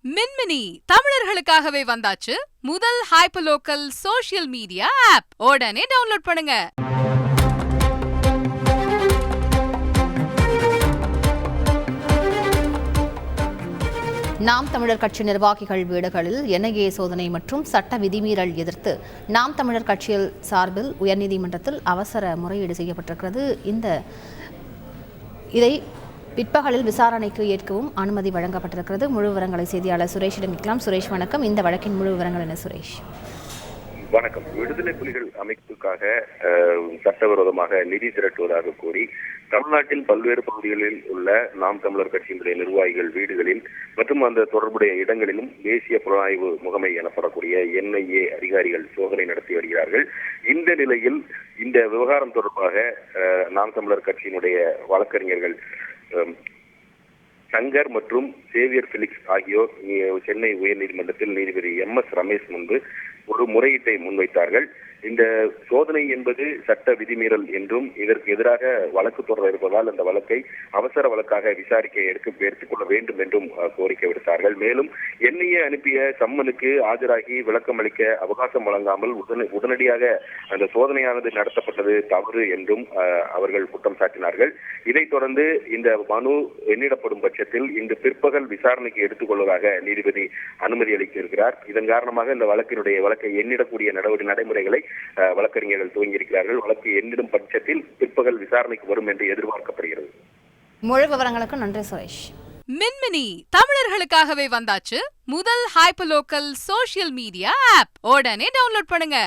மின்மினி தமிழர்களுக்காகவே வந்தாச்சு முதல் hyper local social media app. உடனே டவுன்லோட் பண்ணுங்க. நாம் தமிழர் கட்சி நிர்வாகிகள் வீடுகளில் என்ஐஏ சோதனை மற்றும் சட்ட விதிமீறல் எதிர்த்து நாம் தமிழர் கட்சியில் சார்பில் உயர்நீதிமன்றத்தில் அவசர முறையீடு செய்யப்பட்டிருக்கிறது. இதை பிற்பகலில் விசாரணைக்கு ஏற்கவும் அனுமதி வழங்கப்பட்டிருக்கிறது. முழு விவரங்களை செய்தியாளர் சுரேஷிடம் கேட்கலாம். சுரேஷ் வணக்கம். இந்த வழக்கின் முழு விவரங்கள் என்ன சுரேஷ்? வணக்கம். விடுதலை புலிகள் அமைப்புக்காக சட்டவிரோதமாக நிதி திரட்டுவதாக கூறி தமிழ்நாட்டின் பல்வேறு பகுதிகளில் உள்ள நாம் தமிழர் கட்சியினுடைய நிர்வாகிகள் வீடுகளில் மற்றும் அந்த தொடர்புடைய இடங்களிலும் தேசிய புலனாய்வு முகமை எனப்படக்கூடிய என்ஐஏ அதிகாரிகள் சோதனை நடத்தி வருகிறார்கள். இந்த நிலையில் இந்த விவகாரம் தொடர்பாக நாம் தமிழர் கட்சியினுடைய வழக்கறிஞர்கள் சங்கர் மற்றும் சேவியர் பிலிக்ஸ் ஆகியோர் சென்னை உயர்நீதிமன்றத்தில் நீதிபதி MS ரமேஷ் முன்பு ஒரு முறையீட்டை முன்வைத்தார்கள். இந்த சோதனை என்பது சட்ட விதிமீறல் என்றும் இதற்கு எதிராக வழக்கு தொடர இருப்பதால் அந்த வழக்கை அவசர வழக்காக விசாரிக்க எடுத்துக் கொள்ள வேண்டும் என்றும் கோரிக்கை விடுத்தார்கள். மேலும் என்ஐஏ அனுப்பிய சம்மனுக்கு ஆஜராகி விளக்கம் அளிக்க அவகாசம் வழங்காமல் உடனடியாக அந்த சோதனையானது நடத்தப்பட்டது தவறு என்றும் அவர்கள் குற்றம் சாட்டினார்கள். இதைத் தொடர்ந்து இந்த மனு எண்ணிடப்படும் பட்சத்தில் இன்று பிற்பகல் விசாரணைக்கு எடுத்துக் கொள்வதாக நீதிபதி அனுமதி அளித்திருக்கிறார். இதன் காரணமாக இந்த வழக்கை எண்ணிடக்கூடிய நடைமுறைகளை வழக்கறிஞர்கள் துவங்கியிருக்கிறார்கள். வழக்கு எண்ணிடும் பட்சத்தில் பிற்பகல் விசாரணைக்கு வரும் என்று எதிர்பார்க்கப்படுகிறது. முழு விவரங்களுக்கு நன்றி சுரேஷ். மின்மினி தமிழர்களுக்காகவே வந்தாச்சு முதல் hyper local social media app. உடனே டவுன்லோட் பண்ணுங்க.